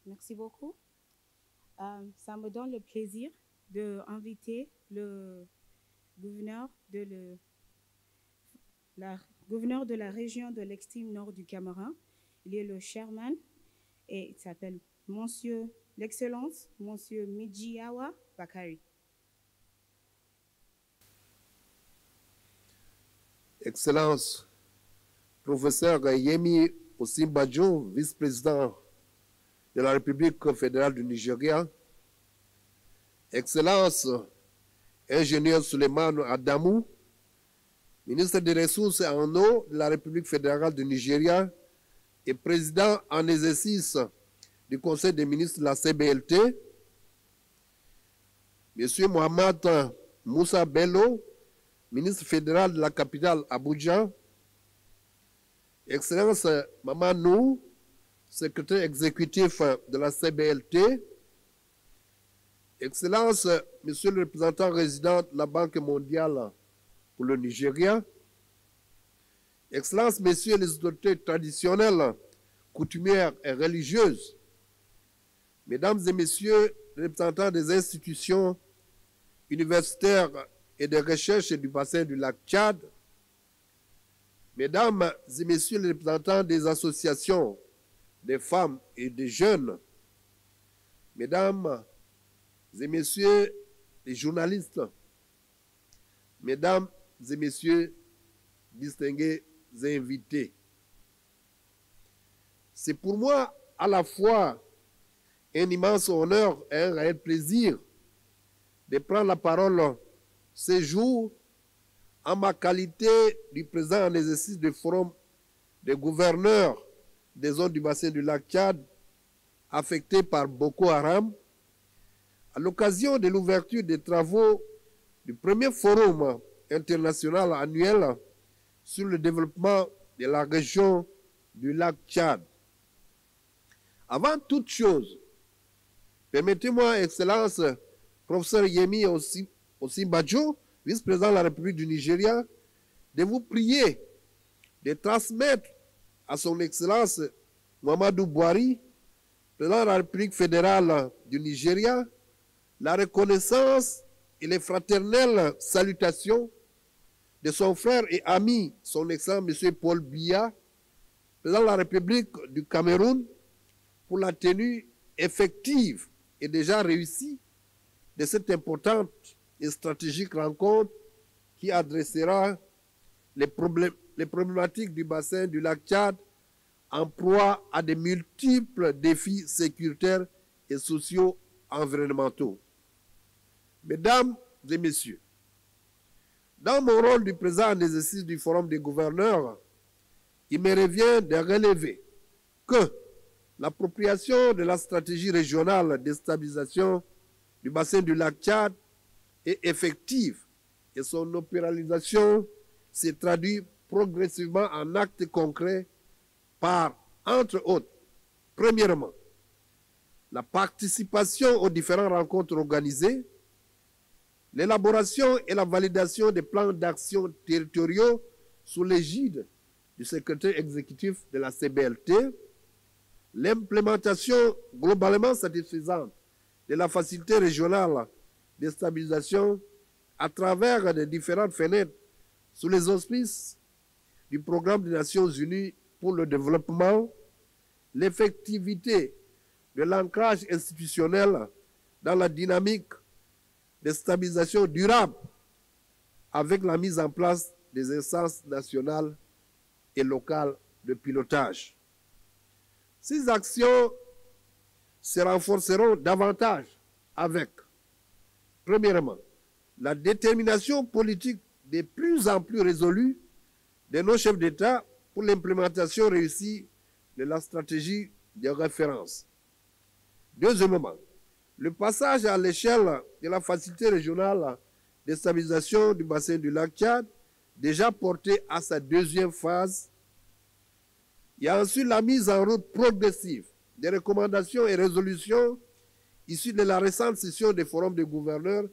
Merci beaucoup. Ça me donne le plaisir d'inviter le gouverneur la gouverneur de la région de l'extrême nord du Cameroun. Il est le chairman et il s'appelle Monsieur l'Excellence, Monsieur Mijiawa Bakari. Excellence, professeur Yemi Osinbajo, vice-président de la République fédérale du Nigeria. Excellence, ingénieur Suleiman Adamou, ministre des Ressources en eau de la République fédérale du Nigeria et président en exercice du Conseil des ministres de la CBLT. Monsieur Mohamed Moussa Bello, ministre fédéral de la capitale Abuja. Excellence Maman Nou, secrétaire exécutif de la CBLT. Excellence Monsieur le représentant résident de la Banque mondiale pour le Nigeria. Excellence Messieurs les autorités traditionnelles, coutumières et religieuses. Mesdames et Messieurs les représentants des institutions universitaires et de recherche du bassin du lac Tchad, Mesdames et Messieurs les représentants des associations des femmes et des jeunes, Mesdames et Messieurs les journalistes, Mesdames et Messieurs distingués invités. C'est pour moi à la fois un immense honneur et un réel plaisir de prendre la parole ce jour en ma qualité du président en exercice du Forum des gouverneurs des zones du bassin du lac Tchad affectés par Boko Haram, à l'occasion de l'ouverture des travaux du premier forum international annuel sur le développement de la région du lac Tchad. Avant toute chose, permettez-moi, Excellence, professeur Yemi Osinbajo, vice-président de la République du Nigeria, de vous prier de transmettre à son Excellence Muhammadu Buhari, président de la République fédérale du Nigeria, la reconnaissance et les fraternelles salutations de son frère et ami, son Excellence M. Paul Biya, président de la République du Cameroun, pour la tenue effective et déjà réussie de cette importante et stratégique rencontre qui adressera les problématiques du bassin du lac Tchad en proie à de multiples défis sécuritaires et sociaux environnementaux. Mesdames et Messieurs, dans mon rôle du président en exercice du Forum des gouverneurs, il me revient de relever que l'appropriation de la stratégie régionale de stabilisation du bassin du lac Tchad est effective et son opéralisation se traduit progressivement en actes concrets par, entre autres, premièrement, la participation aux différentes rencontres organisées, l'élaboration et la validation des plans d'action territoriaux sous l'égide du secrétaire exécutif de la CBLT, l'implémentation globalement satisfaisante de la facilité régionale de stabilisation à travers les différentes fenêtres sous les auspices du programme des Nations Unies pour le développement, l'effectivité de l'ancrage institutionnel dans la dynamique de stabilisation durable avec la mise en place des instances nationales et locales de pilotage. Ces actions se renforceront davantage avec, premièrement, la détermination politique de plus en plus résolue de nos chefs d'État pour l'implémentation réussie de la stratégie de référence. Deuxièmement, le passage à l'échelle de la facilité régionale de stabilisation du bassin du lac Tchad, déjà porté à sa deuxième phase. Il y a ensuite la mise en route progressive des recommandations et résolutions issues de la récente session des forums des gouverneurs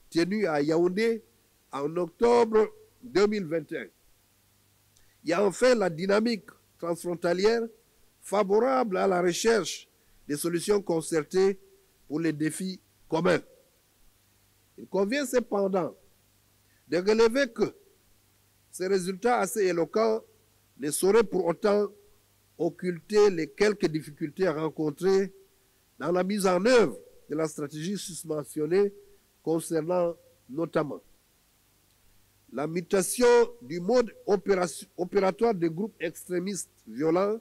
tenue à Yaoundé en octobre 2021. Il y a enfin la dynamique transfrontalière favorable à la recherche des solutions concertées pour les défis communs. Il convient cependant de relever que ces résultats assez éloquents ne sauraient pour autant occulter les quelques difficultés rencontrées dans la mise en œuvre de la stratégie susmentionnée concernant notamment la mutation du mode opératoire des groupes extrémistes violents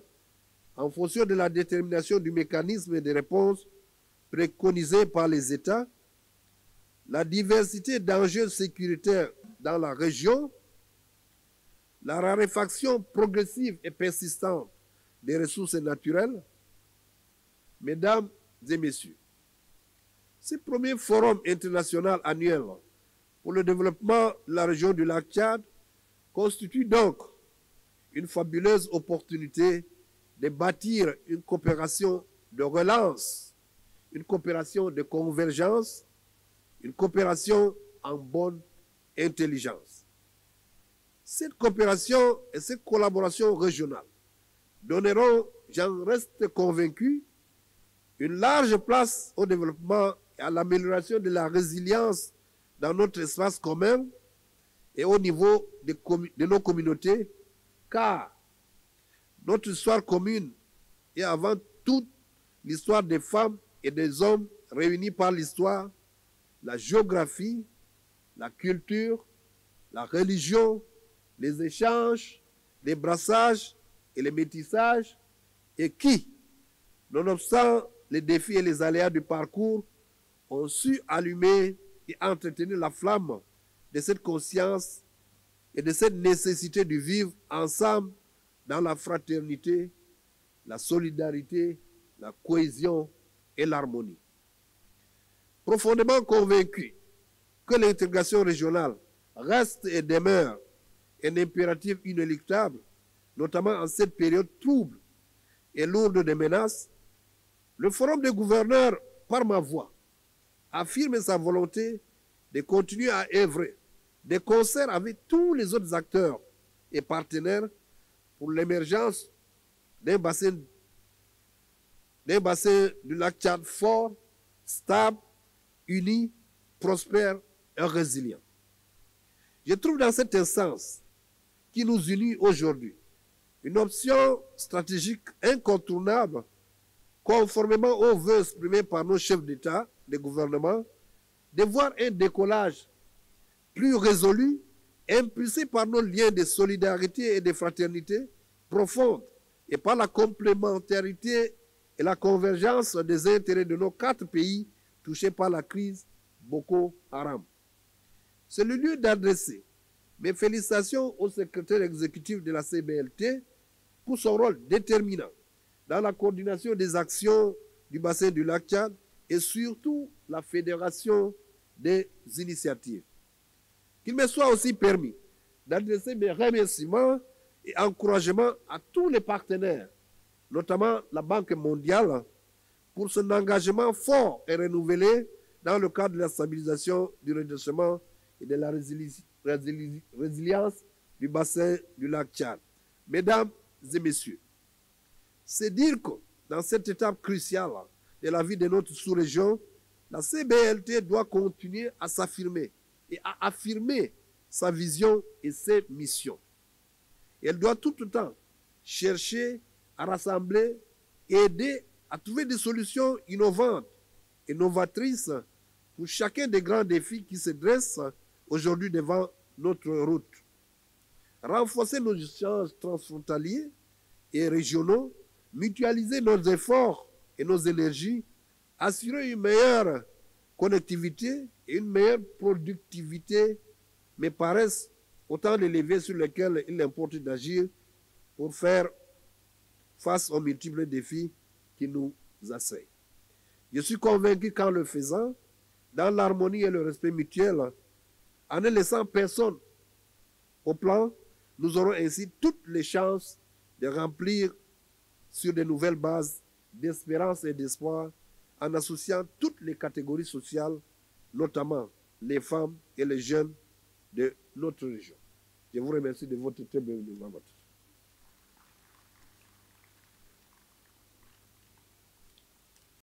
en fonction de la détermination du mécanisme de réponse préconisé par les États, la diversité d'enjeux sécuritaires dans la région, la raréfaction progressive et persistante des ressources naturelles. Mesdames et messieurs, ce premier forum international annuel pour le développement de la région du lac Tchad constitue donc une fabuleuse opportunité de bâtir une coopération de relance, une coopération de convergence, une coopération en bonne intelligence. Cette coopération et cette collaboration régionale donneront, j'en reste convaincu, une large place au développement et à l'amélioration de la résilience dans notre espace commun et au niveau de nos communautés, car notre histoire commune est avant tout l'histoire des femmes et des hommes réunis par l'histoire, la géographie, la culture, la religion, les échanges, les brassages et les métissages, et qui, nonobstant les défis et les aléas du parcours, ont su allumer et entretenir la flamme de cette conscience et de cette nécessité de vivre ensemble dans la fraternité, la solidarité, la cohésion et l'harmonie. Profondément convaincu que l'intégration régionale reste et demeure un impératif inéluctable, notamment en cette période trouble et lourde de menaces, le Forum des gouverneurs, par ma voix, affirme sa volonté de continuer à œuvrer de concert avec tous les autres acteurs et partenaires pour l'émergence d'un bassin du lac Tchad fort, stable, uni, prospère et résilient. Je trouve dans cette instance qui nous unit aujourd'hui une option stratégique incontournable, conformément aux vœux exprimés par nos chefs d'État, des gouvernements, de voir un décollage plus résolu, impulsé par nos liens de solidarité et de fraternité profonde et par la complémentarité et la convergence des intérêts de nos 4 pays touchés par la crise Boko Haram. C'est le lieu d'adresser mes félicitations au secrétaire exécutif de la CBLT pour son rôle déterminant dans la coordination des actions du bassin du lac Tchad et surtout la fédération des initiatives. Qu'il me soit aussi permis d'adresser mes remerciements et encouragements à tous les partenaires, notamment la Banque mondiale, pour son engagement fort et renouvelé dans le cadre de la stabilisation, du redressement et de la résilience du bassin du lac Tchad. Mesdames et messieurs, c'est dire que dans cette étape cruciale de la vie de notre sous-région, la CBLT doit continuer à s'affirmer et à affirmer sa vision et ses missions. Et elle doit tout le temps chercher à rassembler et aider à trouver des solutions innovantes et novatrices pour chacun des grands défis qui se dressent aujourd'hui devant notre route. Renforcer nos échanges transfrontaliers et régionaux, mutualiser nos efforts et nos énergies, assurer une meilleure connectivité et une meilleure productivité me paraissent autant de leviers sur lesquels il importe d'agir pour faire face aux multiples défis qui nous assaillent. Je suis convaincu qu'en le faisant, dans l'harmonie et le respect mutuel, en ne laissant personne au plan, nous aurons ainsi toutes les chances de remplir sur de nouvelles bases d'espérance et d'espoir en associant toutes les catégories sociales, notamment les femmes et les jeunes de notre région. Je vous remercie de votre très bienvenue.